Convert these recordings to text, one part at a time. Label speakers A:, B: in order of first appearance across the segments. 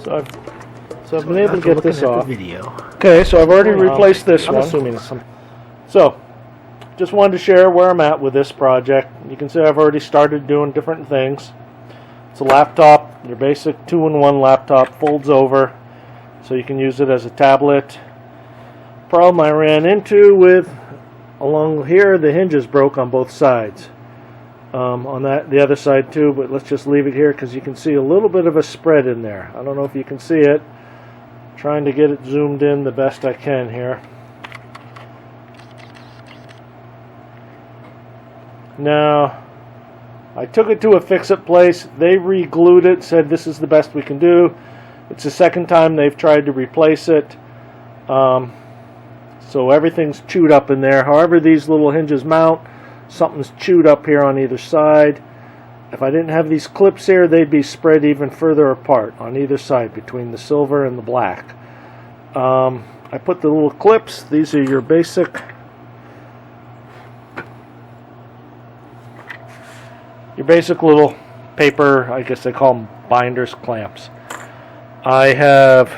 A: So I've been able to get this off.
B: Video.
A: Okay, so I've already replaced this one. I'm assuming it's some. So, just wanted to share where I'm at with this project. You can see I've already started doing different things. It's a laptop, your basic 2-in-1 laptop, folds over, so you can use it as a tablet. Problem I ran into with along here, the hinges broke on both sides. On the other side too, but let's just leave it here because you can see a little bit of a spread in there. I don't know if you can see it. Trying to get it zoomed in the best I can here. Now, I took it to a fix-it place. They re-glued it, said this is the best we can do. It's the second time they've tried to replace it. So everything's chewed up in there. However these little hinges mount, something's chewed up here on either side. If I didn't have these clips here, they'd be spread even further apart on either side between the silver and the black. I put the little clips. These are your basic little paper, I guess they call them binders, clamps. I have,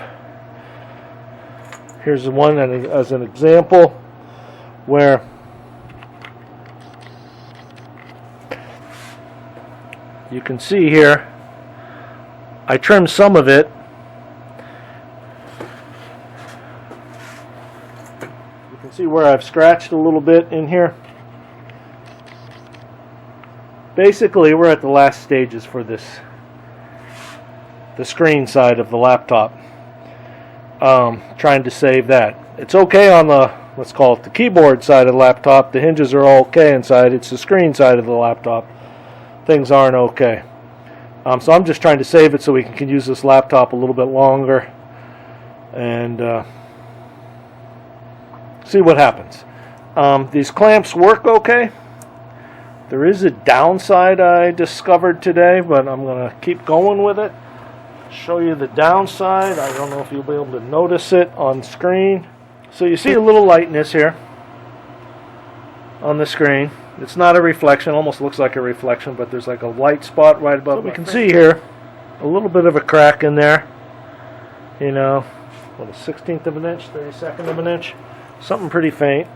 A: here's the one as an example where you can see here, I trimmed some of it. You can see where I've scratched a little bit in here. Basically, we're at the last stages for the screen side of the laptop. Trying to save that. It's okay on the, let's call it the keyboard side of the laptop. The hinges are all okay inside. It's the screen side of the laptop. Things aren't okay. So I'm just trying to save it so we can use this laptop a little bit longer and see what happens. These clamps work okay. There is a downside I discovered today, but I'm going to keep going with it. Show you the downside. I don't know if you'll be able to notice it on screen. So you see a little lightness here on the screen. It's not a reflection, almost looks like a reflection, but there's like a light spot right above. So we can see here a little bit of a crack in there. You know, what, a 1/16 of an inch, 32nd of an inch, something pretty faint.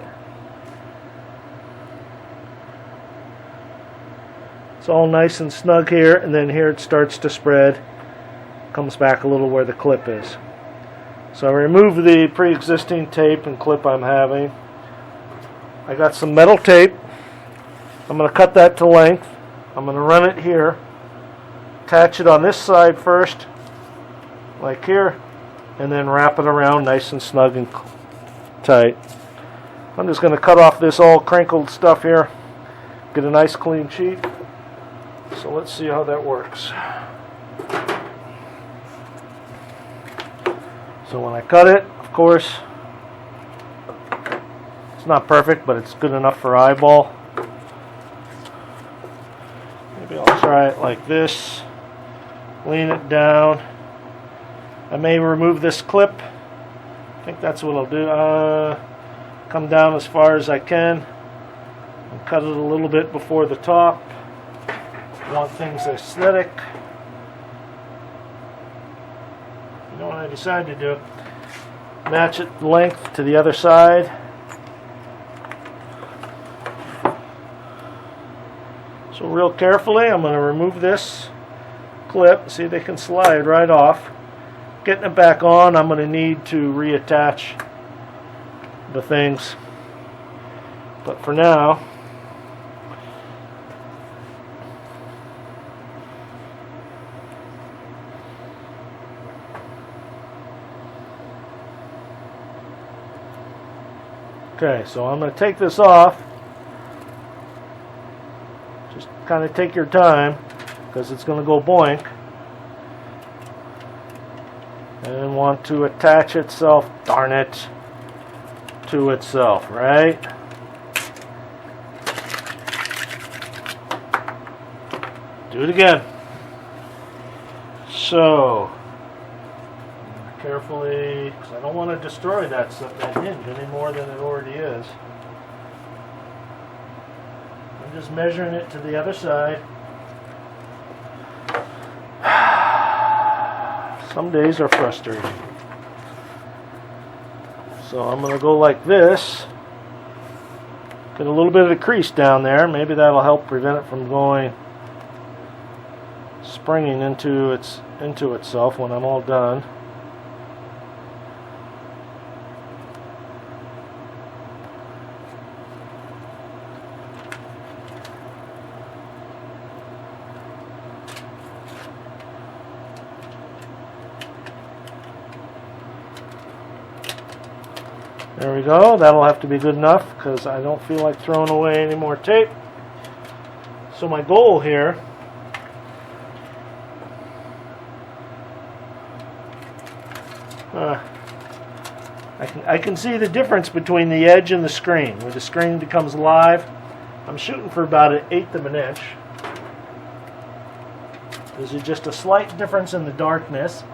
A: It's all nice and snug here, and then here it starts to spread. Comes back a little where the clip is. So I remove the pre-existing tape and clip I'm having. I got some metal tape. I'm going to cut that to length. I'm going to run it here. Attach it on this side first, like here, and then wrap it around nice and snug and tight. I'm just going to cut off this all crinkled stuff here. Get a nice clean sheet. So let's see how that works. So when I cut it, of course, it's not perfect, but it's good enough for eyeball. Maybe I'll try it like this. Lean it down. I may remove this clip. I think that's what I'll do. Come down as far as I can and cut it a little bit before the top. Want things aesthetic. You know what I decided to do? Match it length to the other side. So real carefully, I'm going to remove this clip. See, they can slide right off. Getting it back on, I'm going to need to reattach the things. But for now, okay, so I'm going to take this off. Just kind of take your time because it's going to go boink. And want to attach itself, darn it, to itself, right? Do it again. So, carefully, because I don't want to destroy that hinge any more than it already is. I'm just measuring it to the other side. Some days are frustrating. So I'm going to go like this. Get a little bit of a crease down there. Maybe that'll help prevent it from springing into itself when I'm all done. There we go. That'll have to be good enough because I don't feel like throwing away any more tape. So my goal here I can see the difference between the edge and the screen. When the screen becomes live, I'm shooting for about 1/8 of an inch. This is just a slight difference in the darkness.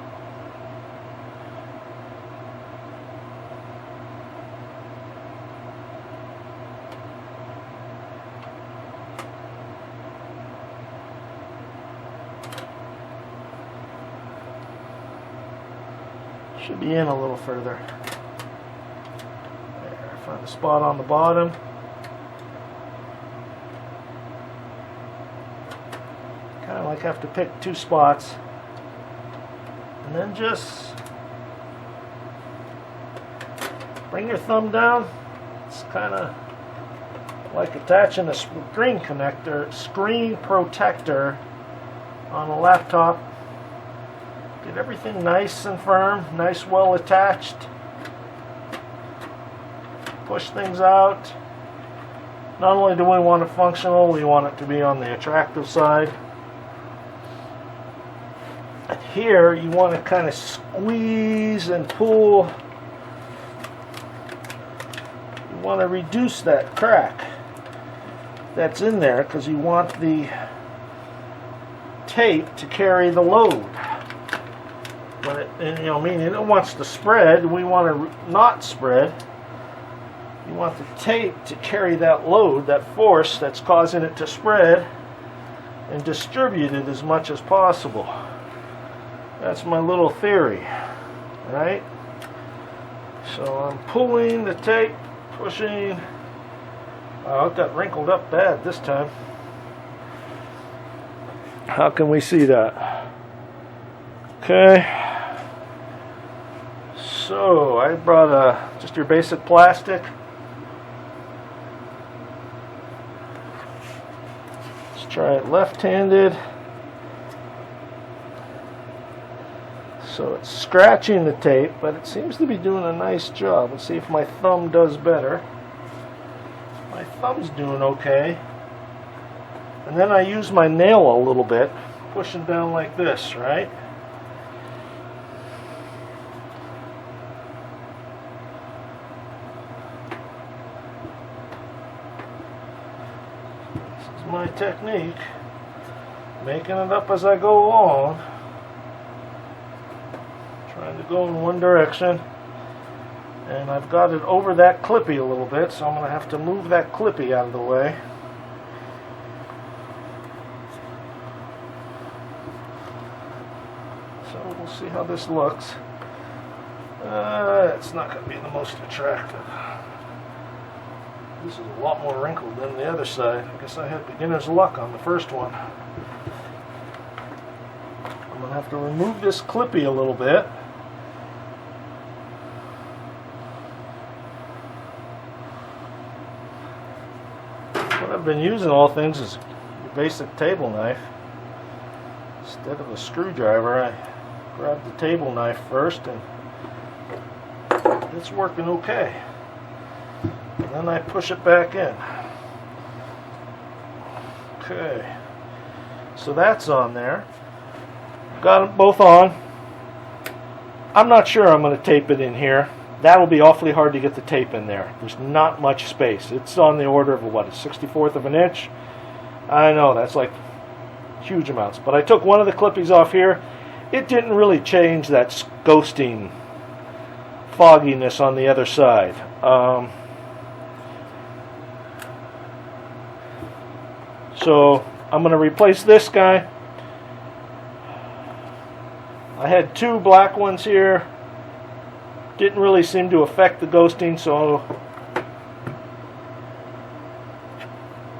A: Should be in a little further. There, find the spot on the bottom. Kind of like have to pick 2 spots. And then just bring your thumb down. It's kind of like attaching a screen protector on a laptop. Get everything nice and firm, nice, well attached. Push things out. Not only do we want it functional, we want it to be on the attractive side. And here, you want to kind of squeeze and pull. You want to reduce that crack that's in there because you want the tape to carry the load. Meaning it wants to spread, we want to not spread. You want the tape to carry that load, that force that's causing it to spread, and distribute it as much as possible. That's my little theory, right? So I'm pulling the tape, pushing. Oh, it got wrinkled up bad this time. How can we see that? Okay. So I brought just your basic plastic. Let's try it left-handed. So it's scratching the tape, but it seems to be doing a nice job. Let's see if my thumb does better. My thumb's doing okay. And then I use my nail a little bit, pushing down like this, right? My technique, making it up as I go along, trying to go in one direction, and I've got it over that clippy a little bit, so I'm going to have to move that clippy out of the way. So we'll see how this looks. It's not going to be the most attractive. This is a lot more wrinkled than the other side. I guess I had beginner's luck on the first one. I'm going to have to remove this clippy a little bit. What I've been using all things is a basic table knife. Instead of a screwdriver, I grabbed the table knife first, and it's working okay. And then I push it back in. Okay. So that's on there. Got them both on. I'm not sure I'm going to tape it in here. That'll be awfully hard to get the tape in there. There's not much space. It's on the order of, what, a 64th of an inch? I know, that's like huge amounts. But I took one of the clippies off here. It didn't really change that ghosting fogginess on the other side. So I'm going to replace this guy. I had 2 black ones here. Didn't really seem to affect the ghosting, so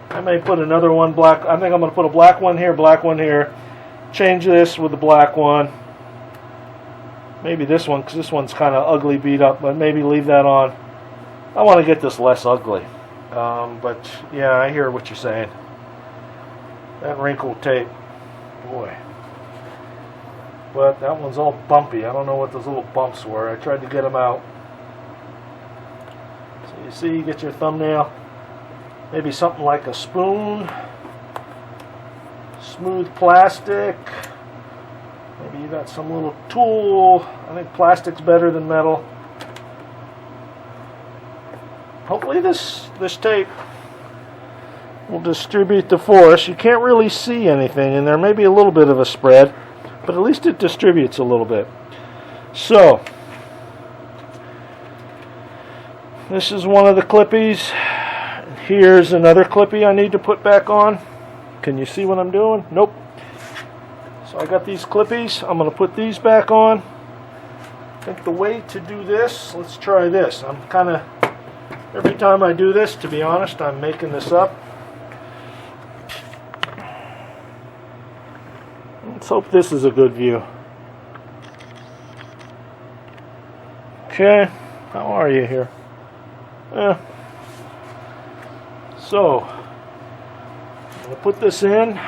A: I may put another one black. I think I'm going to put a black one here. Change this with the black one. Maybe this one, because this one's kind of ugly, beat up, but maybe leave that on. I want to get this less ugly. But yeah, I hear what you're saying. That wrinkle tape, boy. But that one's all bumpy. I don't know what those little bumps were. I tried to get them out. So you see, you get your thumbnail. Maybe something like a spoon. Smooth plastic. Maybe you got some little tool. I think plastic's better than metal. Hopefully this tape will distribute the force. You can't really see anything in there. Maybe a little bit of a spread, but at least it distributes a little bit. So this is one of the clippies. Here's another clippy I need to put back on. Can you see what I'm doing? Nope. So I got these clippies. I'm going to put these back on. I think the way to do this, let's try this. I'm kind of, every time I do this, to be honest, I'm making this up. Let's hope this is a good view. Okay, how are you here? So, I'm going to put this in.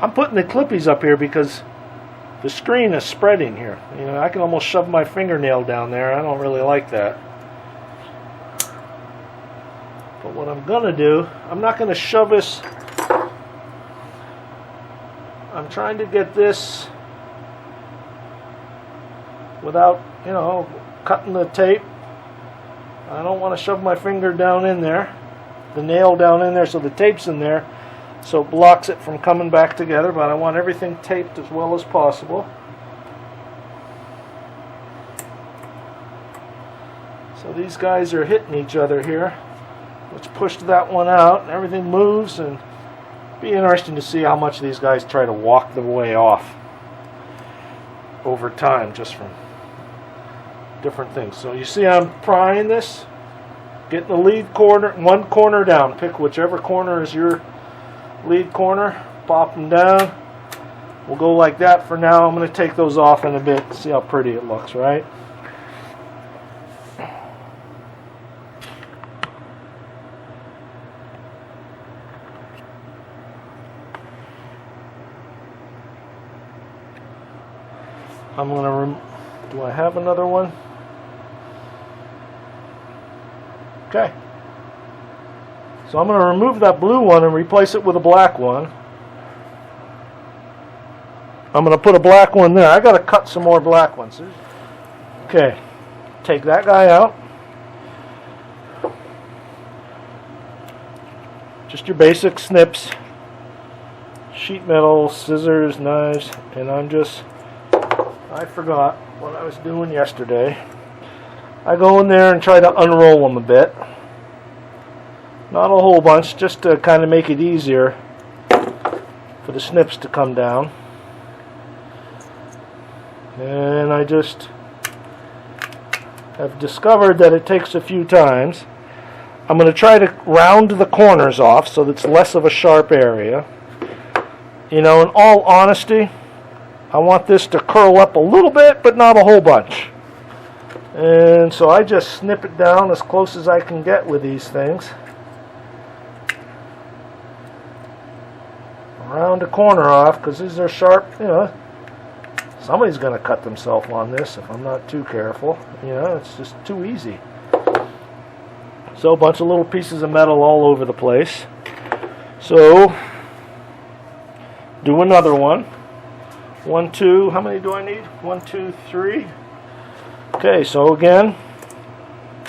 A: I'm putting the clippies up here because the screen is spreading here. You know, I can almost shove my fingernail down there. I don't really like that. But what I'm going to do, I'm not going to shove this. I'm trying to get this without, you know, cutting the tape. I don't want to shove my finger down in there, the nail down in there so the tape's in there, so it blocks it from coming back together, but I want everything taped as well as possible. So these guys are hitting each other here. Let's push that one out, and everything moves, and it'll be interesting to see how much these guys try to walk the way off over time, just from different things. So you see I'm prying this, getting the lead corner, one corner down. Pick whichever corner is your lead corner, pop them down. We'll go like that for now. I'm going to take those off in a bit, see how pretty it looks, right? I'm going to do I have another one? Okay. So I'm going to remove that blue one and replace it with a black one. I'm going to put a black one there. I got to cut some more black ones. Okay. Take that guy out. Just your basic snips. Sheet metal, scissors, knives, and I forgot what I was doing yesterday. I go in there and try to unroll them a bit. Not a whole bunch, just to kind of make it easier for the snips to come down. And I just have discovered that it takes a few times. I'm going to try to round the corners off so that it's less of a sharp area. You know, in all honesty, I want this to curl up a little bit, but not a whole bunch. And so I just snip it down as close as I can get with these things. Round the corner off, because these are sharp, you know. Somebody's going to cut themselves on this if I'm not too careful. You know, it's just too easy. So a bunch of little pieces of metal all over the place. So, do another one. 1, 2, how many do I need? 1, 2, 3. Okay, so again,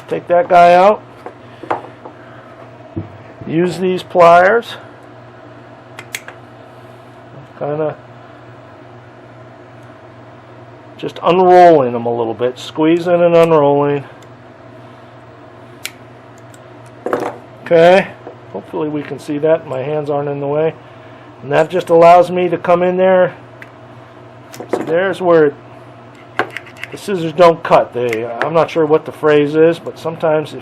A: take that guy out. Use these pliers. Kind of just unrolling them a little bit. Squeezing and unrolling. Okay, hopefully we can see that. My hands aren't in the way. And that just allows me to come in there. So there's where the scissors don't cut. I'm not sure what the phrase is, but sometimes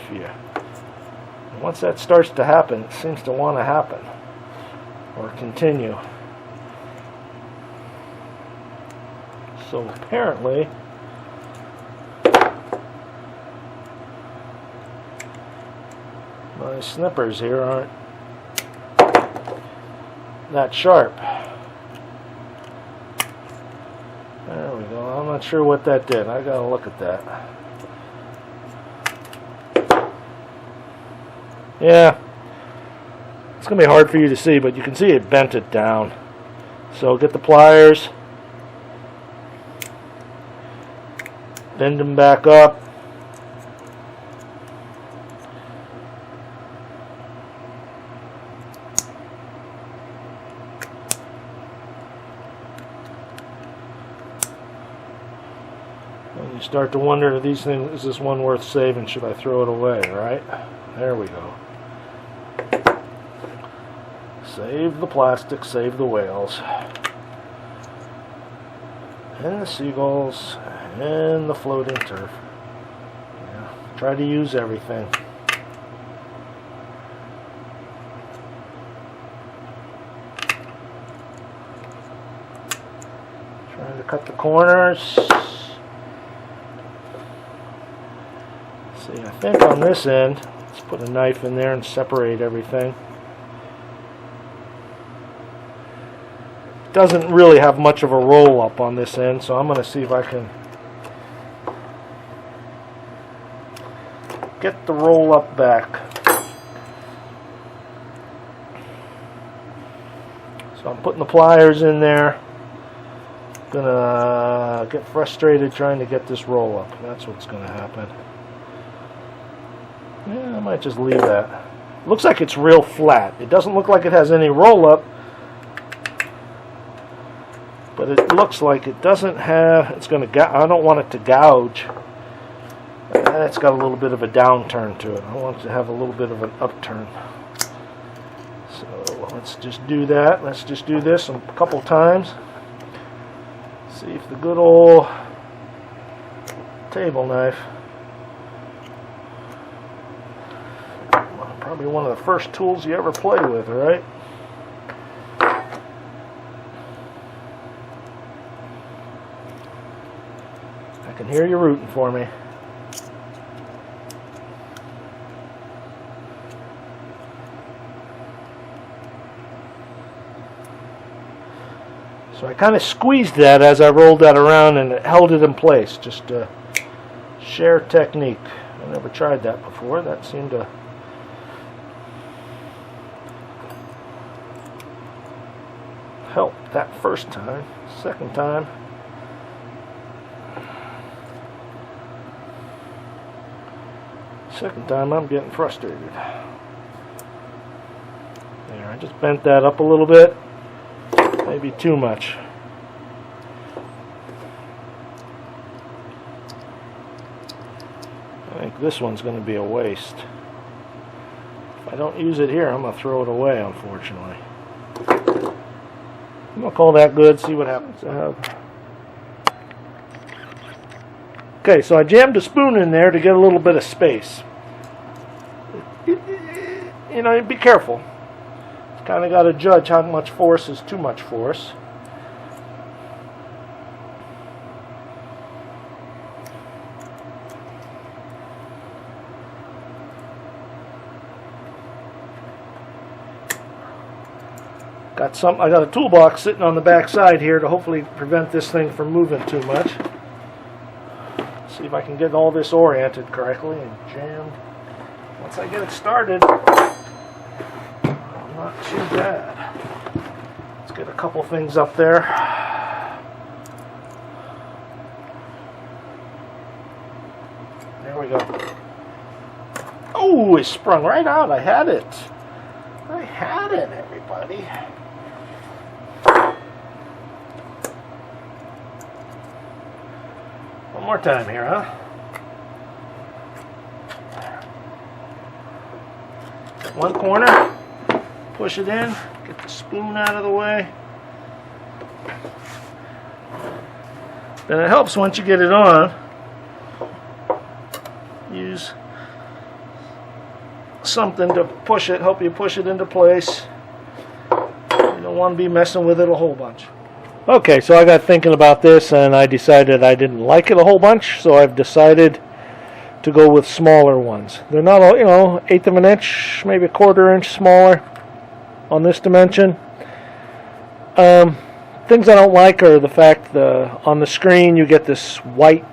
A: once that starts to happen, it seems to want to happen or continue. So apparently, my snippers here aren't that sharp. There we go. I'm not sure what that did. I gotta look at that. Yeah, it's gonna be hard for you to see, but you can see it bent it down. So get the pliers, bend them back up. And you start to wonder, these things, is this one worth saving? Should I throw it away, right? There we go. Save the plastic, save the whales. And the seagulls, and the floating turf. Yeah, try to use everything. Trying to cut the corners. See, I think on this end, let's put a knife in there and separate everything. Doesn't really have much of a roll up on this end, so I'm going to see if I can get the roll up back. So I'm putting the pliers in there. Gonna get frustrated trying to get this roll up. That's what's going to happen. Yeah, I might just leave that. Looks like it's real flat. It doesn't look like it has any roll up, but it looks like it doesn't have. It's going to. I don't want it to gouge. It's got a little bit of a downturn to it. I want it to have a little bit of an upturn. So let's just do that. Let's just do this a couple times. See if the good old table knife, probably one of the first tools you ever play with, right? I can hear you rooting for me. So I kind of squeezed that as I rolled that around and it held it in place. Just a share technique. I never tried that before. That seemed to help that first time. Second time, I'm getting frustrated. There, I just bent that up a little bit. Maybe too much. I think this one's going to be a waste. If I don't use it here, I'm going to throw it away, unfortunately. I'm going to call that good, see what happens. Okay, so I jammed a spoon in there to get a little bit of space. You know, be careful. Kind of got to judge how much force is too much force. I got a toolbox sitting on the back side here to hopefully prevent this thing from moving too much. See if I can get all this oriented correctly and jammed. Once I get it started, not too bad. Let's get a couple things up there. There we go. Oh, it sprung right out. I had it. I had it, everybody. One more time here, huh? One corner. push it in, get the spoon out of the way. Then it helps once you get it on, use something to push it, help you push it into place. You don't want to be messing with it a whole bunch. Okay, so I got thinking about this and I decided I didn't like it a whole bunch, so I've decided to go with smaller ones. They're not all, you know, 1/8 of an inch, maybe 1/4 inch smaller on this dimension. Things I don't like are the fact on the screen you get this white,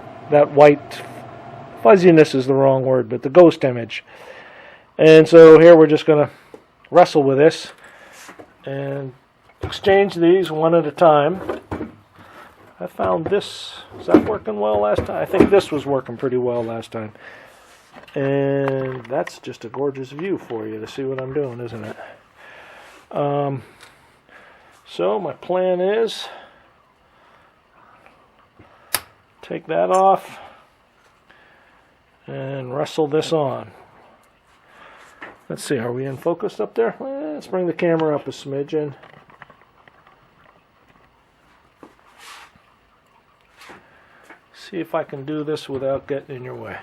A: fuzziness is the wrong word, but the ghost image. And so here we're just going to wrestle with this and exchange these one at a time. I found this, is that working well last time? I think this was working pretty well last time. And that's just a gorgeous view for you to see what I'm doing, isn't it? So my plan is take that off and wrestle this on. Let's see, are we in focus up there? Let's bring the camera up a smidgen. See if I can do this without getting in your way.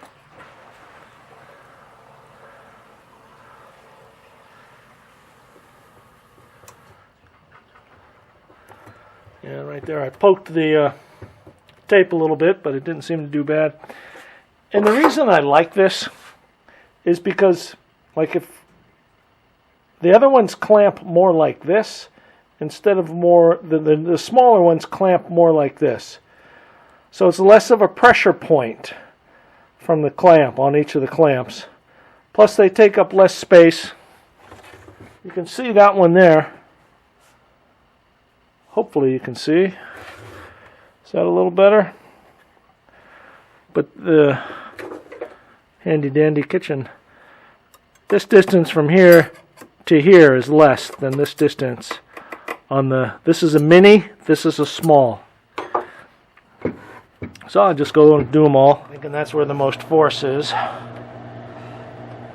A: Yeah, right there. I poked the tape a little bit, but it didn't seem to do bad. And the reason I like this is because, like, if the other ones clamp more like this, instead of more, the smaller ones clamp more like this. So it's less of a pressure point from the clamp on each of the clamps. Plus they take up less space. You can see that one there. Hopefully you can see. Is that a little better? But the handy dandy kitchen, this distance from here to here is less than this distance on this is a mini, this is a small. So I'll just go and do them all. Thinking that's where the most force is,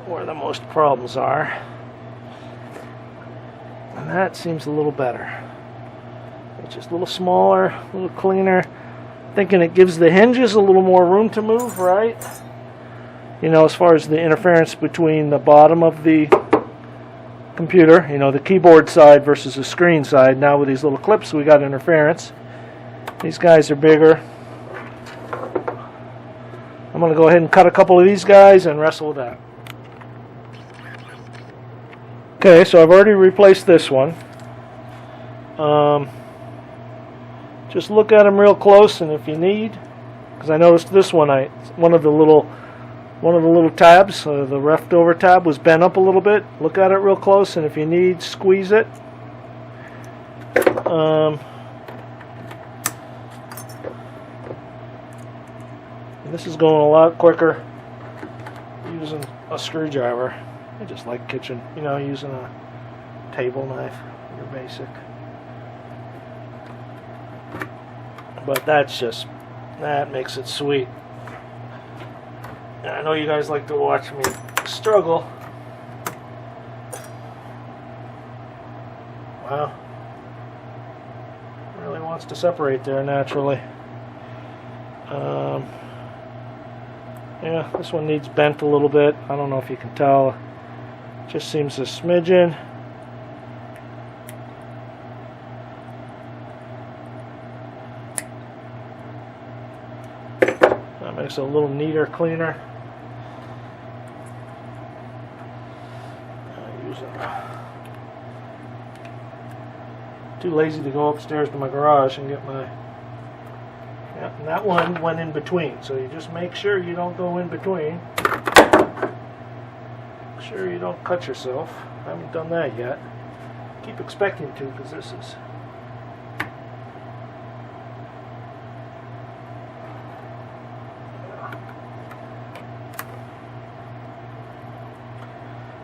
A: where the most problems are. And that seems a little better. It's just a little smaller, a little cleaner. Thinking it gives the hinges a little more room to move, right? You know, as far as the interference between the bottom of the computer, you know, the keyboard side versus the screen side. Now with these little clips we got interference. These guys are bigger. I'm going to go ahead and cut a couple of these guys and wrestle with that. Okay, so I've already replaced this one. Just look at them real close, and if you need, because I noticed this one, one of the little tabs, the leftover tab was bent up a little bit. Look at it real close, and if you need, squeeze it. This is going a lot quicker using a screwdriver. I just like kitchen, you know, using a table knife, your basic. But that makes it sweet. And I know you guys like to watch me struggle. Wow. Really wants to separate there naturally. Yeah, this one needs bent a little bit. I don't know if you can tell. Just seems a smidgen. That makes it a little neater, cleaner. Too lazy to go upstairs to my garage and get my... Yeah, and that one went in between, so you just make sure you don't go in between. Make sure you don't cut yourself. I haven't done that yet. Keep expecting to, because this is...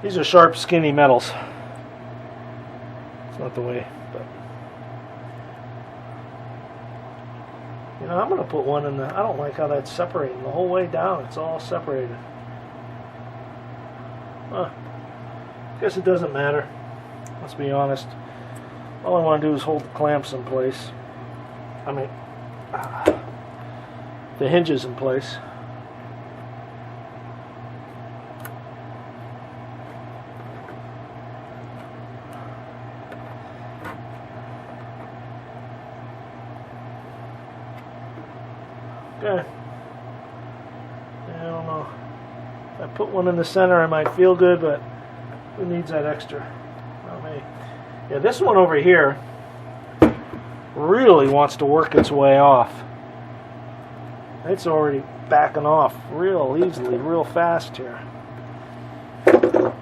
A: These are sharp, skinny metals. It's not the way, but... You know, I'm going to put one in the... I don't like how that's separating the whole way down. It's all separated. Guess it doesn't matter. let's be honest. All I want to do is hold the clamps in place. I mean, the hinges in place. Okay. I don't know. If I put one in the center, I might feel good, but who needs that extra? Not me. Yeah, this one over here really wants to work its way off. It's already backing off real easily, real fast here. So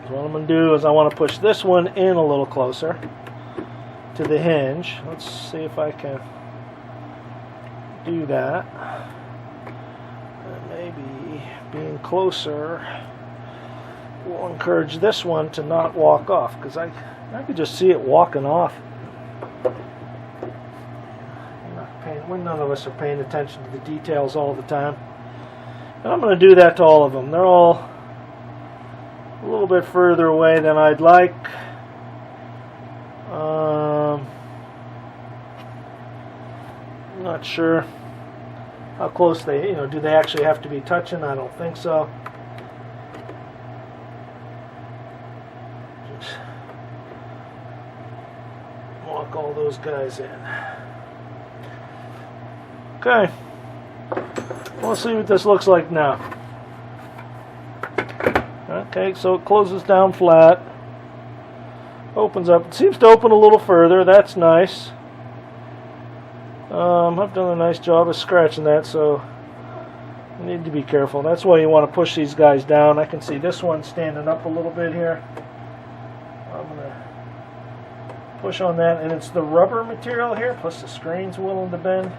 A: what I'm going to do is I want to push this one in a little closer to the hinge. Let's see if I can do that. And maybe being closer will encourage this one to not walk off, because I could just see it walking off. None of us are paying attention to the details all the time. And I'm going to do that to all of them. They're all a little bit further away than I'd like. I'm not sure how close they, do they actually have to be touching? I don't think so. Just walk all those guys in. Okay, we'll see what this looks like now. Okay, so it closes down flat, opens up. It seems to open a little further. That's nice. I've done a nice job of scratching that, so you need to be careful. That's why you want to push these guys down. I can see this one standing up a little bit here. I'm going to push on that, and it's the rubber material here, plus the screen's willing to bend.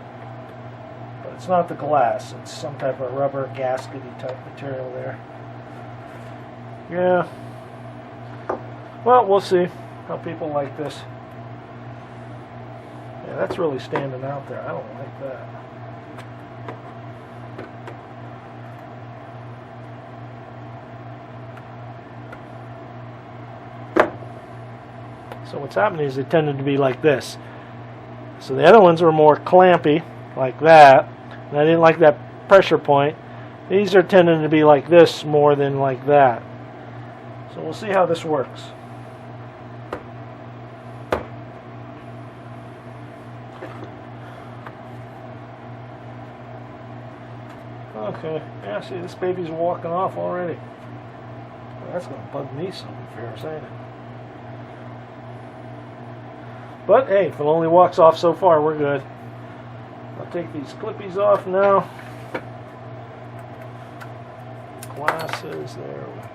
A: It's not the glass, it's some type of rubber gaskety type material there. Yeah. Well, we'll see how people like this. Yeah, that's really standing out there. I don't like that. So what's happening is they tended to be like this. So the other ones were more clampy, like that. And I didn't like that pressure point. These are tending to be like this more than like that. So we'll see how this works. Okay, yeah, see, this baby's walking off already. Well, that's going to bug me some, if you're saying it. But hey, if it only walks off so far, we're good. I'll take these clippies off now. Glasses, there we go.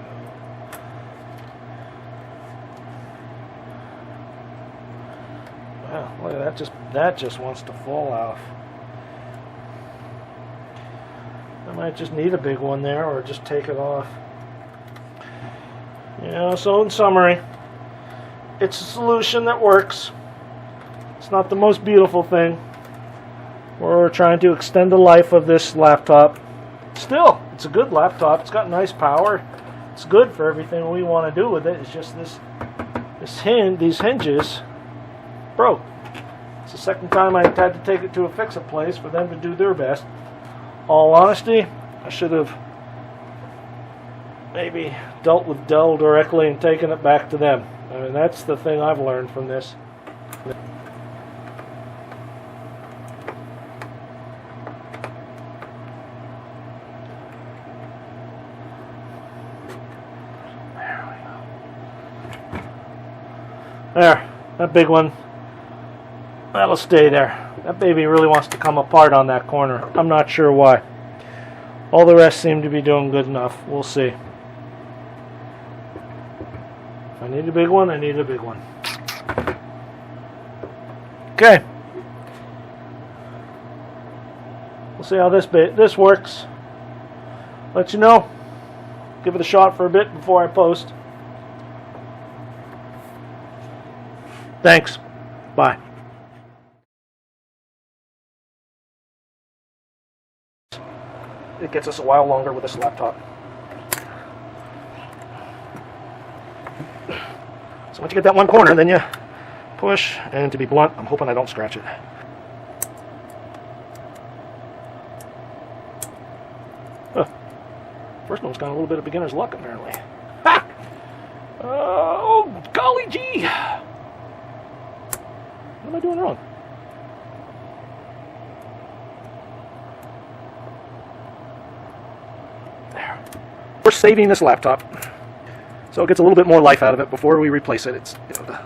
A: Wow, look at that, that just wants to fall off. I might just need a big one there, or just take it off. So in summary, it's a solution that works. It's not the most beautiful thing. We're trying to extend the life of this laptop. Still, it's a good laptop. It's got nice power. It's good for everything we want to do with it. It's just these hinges broke. It's the second time I had to take it to a fix-it place for them to do their best. All honesty, I should have maybe dealt with Dell directly and taken it back to them. I mean, that's the thing I've learned from this. There, that big one, that'll stay there. That baby really wants to come apart on that corner. I'm not sure why. All the rest seem to be doing good enough. We'll see. If I need a big one, I need a big one. Okay. We'll see how this works. Let you know. Give it a shot for a bit before I post. Thanks. Bye. It gets us a while longer with this laptop. So once you get that one corner, then you push, and to be blunt, I'm hoping I don't scratch it. Huh. First one's got a little bit of beginner's luck, apparently. Ha! Oh, golly gee! What am I doing wrong? There. We're saving this laptop, so it gets a little bit more life out of it before we replace it. It's, you know,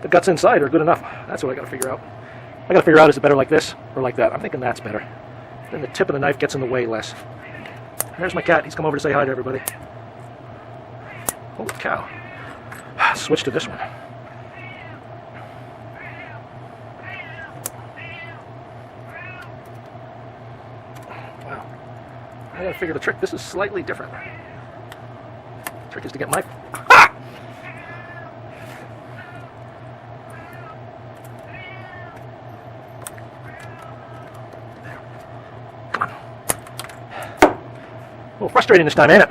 A: the guts inside are good enough. That's what I got to figure out. I got to figure out, is it better like this or like that? I'm thinking that's better. Then the tip of the knife gets in the way less. There's my cat. He's come over to say hi to everybody. Holy cow. Switch to this one. Wow. I gotta figure the trick. This is slightly different. The trick is to get my... Ha! Come on. A little frustrating this time, ain't it?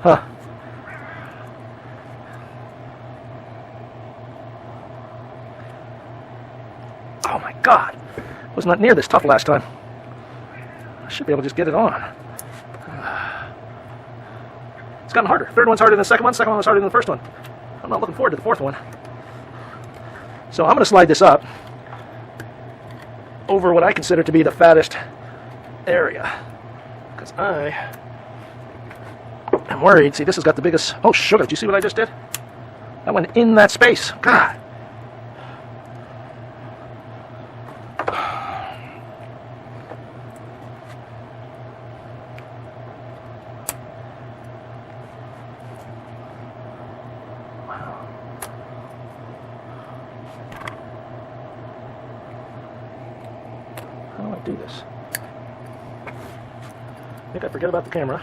A: Huh. Oh my God. Was not near this tough last time. I should be able to just get it on. It's gotten harder. Third one's harder than the second one. Second one was harder than the first one. I'm not looking forward to the fourth one. So I'm going to slide this up over what I consider to be the fattest area. Because I am worried. See, this has got the biggest... Oh, sugar. Did you see what I just did? That went in that space. God. How do I do this? I think I forget about the camera.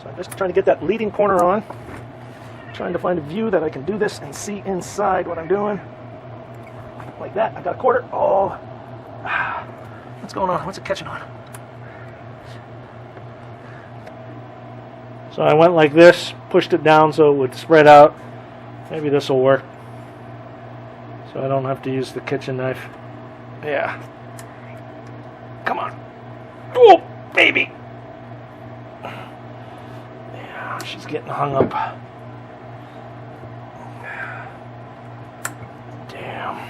A: So I'm just trying to get that leading corner on. Trying to find a view that I can do this and see inside what I'm doing. Like that. I got a quarter. Oh. What's going on? What's it catching on? So I went like this, pushed it down so it would spread out. Maybe this will work. So I don't have to use the kitchen knife. Yeah. Come on. Oh, baby. Yeah, she's getting hung up. Damn.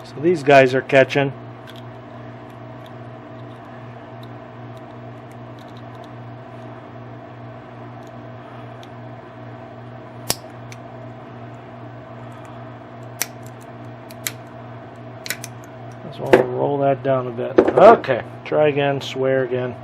A: So these guys are catching. So I'll roll that down a bit. Okay, try again, swear again.